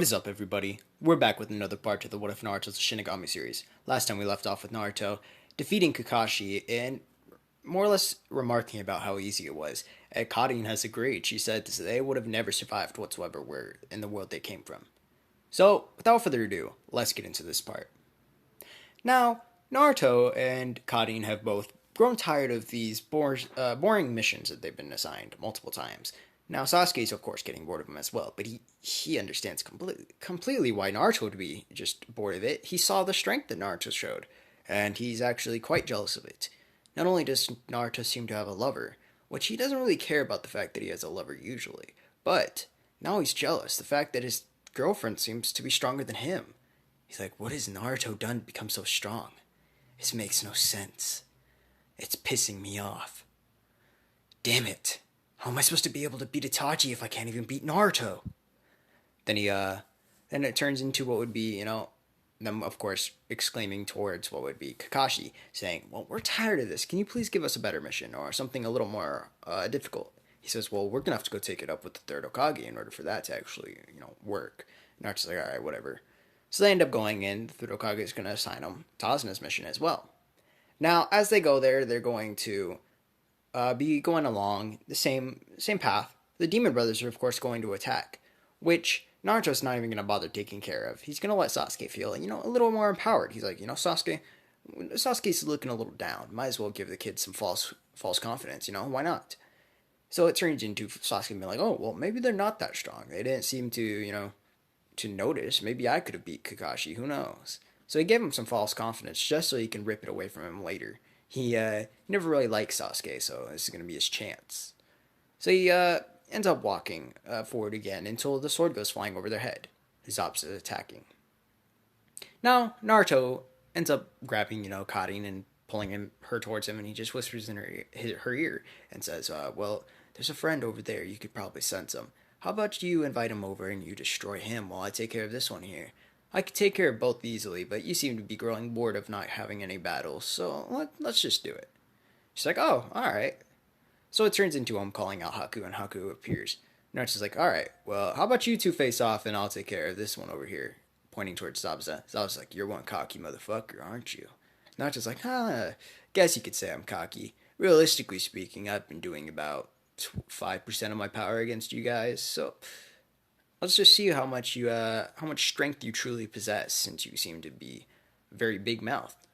What is up, everybody? We're back with another part to the What If Naruto's Shinigami series. Last time we left off with Naruto defeating Kakashi and more or less remarking about how easy it was. Kadin has agreed. She said they would have never survived whatsoever where in the world they came from. So, without further ado, let's get into this part. Now, Naruto and Kadin have both grown tired of these boring missions that they've been assigned multiple times. Now, Sasuke's of course getting bored of them as well, but he understands completely why Naruto would be just bored of it. He saw the strength that Naruto showed, and he's actually quite jealous of it. Not only does Naruto seem to have a lover, which he doesn't really care about the fact that he has a lover usually, but now he's jealous. The fact that his girlfriend seems to be stronger than him. He's like, what has Naruto done to become so strong? This makes no sense. It's pissing me off. Damn it. How am I supposed to be able to beat Itachi if I can't even beat Naruto? Then then it turns into what would be, them of course exclaiming towards what would be Kakashi, saying, well, we're tired of this. Can you please give us a better mission or something a little more difficult? He says, well, we're going to have to go take it up with the third Hokage in order for that to actually, work. Naruto's like, all right, whatever. So they end up going in. The third Hokage is going to assign them Tasuna's mission as well. Now, as they go there, they're going to be going along the same path. The Demon Brothers are, of course, going to attack, which Naruto's not even going to bother taking care of. He's going to let Sasuke feel, a little more empowered. He's like, Sasuke's looking a little down. Might as well give the kid some false confidence, why not? So it turns into Sasuke being like, oh, well, maybe they're not that strong. They didn't seem to, to notice. Maybe I could have beat Kakashi. Who knows? So he gave him some false confidence just so he can rip it away from him later. He never really liked Sasuke, so this is going to be his chance. So he ends up walking forward again until the sword goes flying over their head. His opposite attacking. Now, Naruto ends up grabbing, Kadin and pulling her towards him, and he just whispers in her ear and says, well, there's a friend over there. You could probably sense him. How about you invite him over and you destroy him while I take care of this one here? I could take care of both easily, but you seem to be growing bored of not having any battles, so let's just do it. She's like, oh, alright. So it turns into him calling out Haku, and Haku appears. Naruto's like, alright, well, how about you two face off and I'll take care of this one over here, pointing towards Zabuza. Zabuza's like, you're one cocky motherfucker, aren't you? Naruto's like, guess you could say I'm cocky. Realistically speaking, I've been doing about 5% of my power against you guys, so let's just see how much strength you truly possess, since you seem to be very big-mouthed.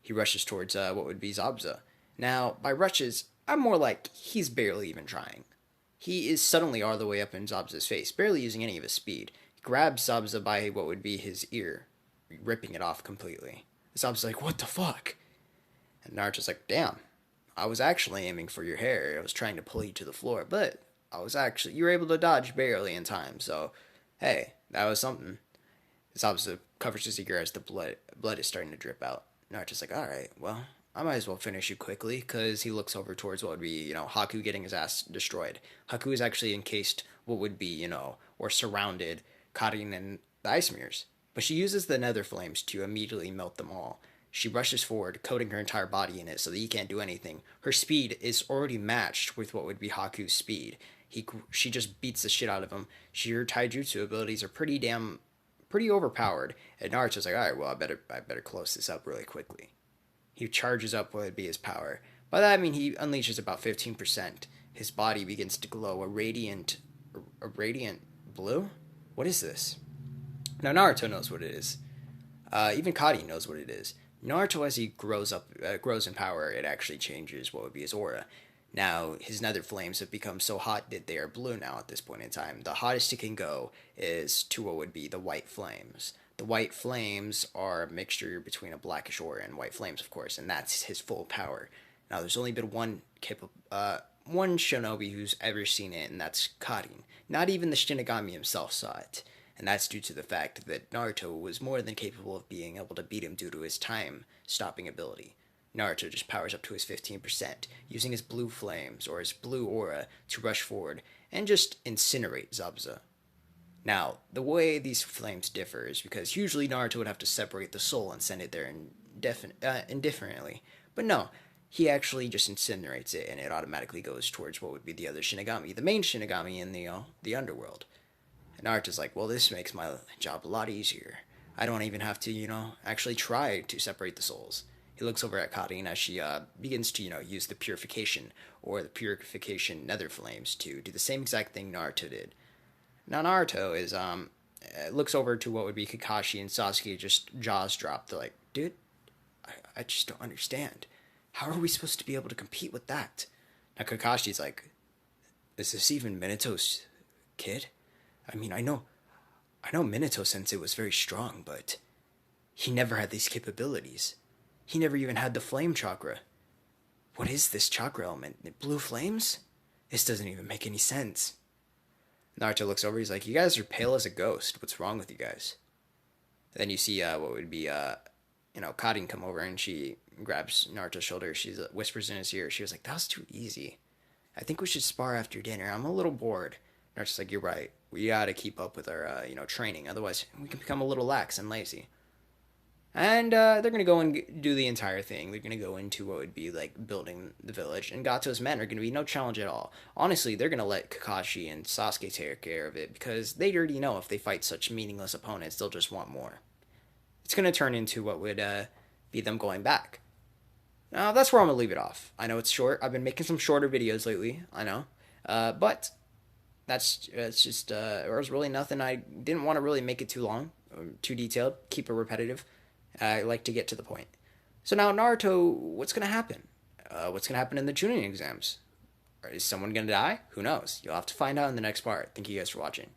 He rushes towards what would be Zabuza. Now, by rushes, I'm more like he's barely even trying. He is suddenly all the way up in Zabuza's face, barely using any of his speed. He grabs Zabuza by what would be his ear, ripping it off completely. Zabuza's like, what the fuck? And Naruto's like, damn, I was actually aiming for your hair. I was trying to pull you to the floor, but you were able to dodge barely in time, so, hey, that was something. Zabuza covers his ear as the blood is starting to drip out. Naruto's like, alright, well, I might as well finish you quickly, because he looks over towards what would be, Haku getting his ass destroyed. Haku is actually encased what would be, or surrounded Karin and the ice mirrors. But she uses the nether flames to immediately melt them all. She rushes forward, coating her entire body in it so that he can't do anything. Her speed is already matched with what would be Haku's speed. She just beats the shit out of him. Her taijutsu abilities are pretty overpowered. And Naruto's like, alright, well, I better close this up really quickly. He charges up what would be his power. By that I mean he unleashes about 15%. His body begins to glow a radiant blue? What is this? Now Naruto knows what it is. Even Kari knows what it is. Naruto, as he grows in power, it actually changes what would be his aura. Now, his nether flames have become so hot that they are blue now at this point in time. The hottest it can go is to what would be the white flames. The white flames are a mixture between a blackish aura and white flames, of course, and that's his full power. Now, there's only been one shinobi who's ever seen it, and that's Karin. Not even the Shinigami himself saw it. And that's due to the fact that Naruto was more than capable of being able to beat him due to his time-stopping ability. Naruto just powers up to his 15%, using his blue flames, or his blue aura, to rush forward and just incinerate Zabuza. Now, the way these flames differ is because usually Naruto would have to separate the soul and send it there indefinitely. But no, he actually just incinerates it, and it automatically goes towards what would be the other Shinigami, the main Shinigami in the underworld. And Naruto's like, well, this makes my job a lot easier. I don't even have to, actually try to separate the souls. He looks over at Karin as she begins to, use the purification or the purification nether flames to do the same exact thing Naruto did. Now Naruto is looks over to what would be Kakashi and Sasuke, just jaws dropped. They're like, dude, I just don't understand. How are we supposed to be able to compete with that? Now Kakashi's like, is this even Minato's kid? I mean, I know Minato Sensei was very strong, but he never had these capabilities. He never even had the flame chakra. What is this chakra element? Blue flames? This doesn't even make any sense. Naruto looks over. He's like, "You guys are pale as a ghost. What's wrong with you guys?" Then you see what would be Karin come over and she grabs Naruto's shoulder. She whispers in his ear. She was like, "That was too easy. I think we should spar after dinner. I'm a little bored." Naruto's like, "You're right. We gotta keep up with our training. Otherwise, we can become a little lax and lazy." And they're gonna go and do the entire thing. They're gonna go into what would be like building the village, and Gato's men are gonna be no challenge at all. Honestly, they're gonna let Kakashi and Sasuke take care of it because they already know if they fight such meaningless opponents, they'll just want more. It's gonna turn into what would be them going back. Now that's where I'm gonna leave it off. I know it's short. I've been making some shorter videos lately. I know, but that's it's just there was really nothing. I didn't want to really make it too long, too detailed. Keep it repetitive. I like to get to the point. So now Naruto, what's gonna happen? What's gonna happen in the Chunin exams? Is someone gonna die? Who knows? You'll have to find out in the next part. Thank you guys for watching.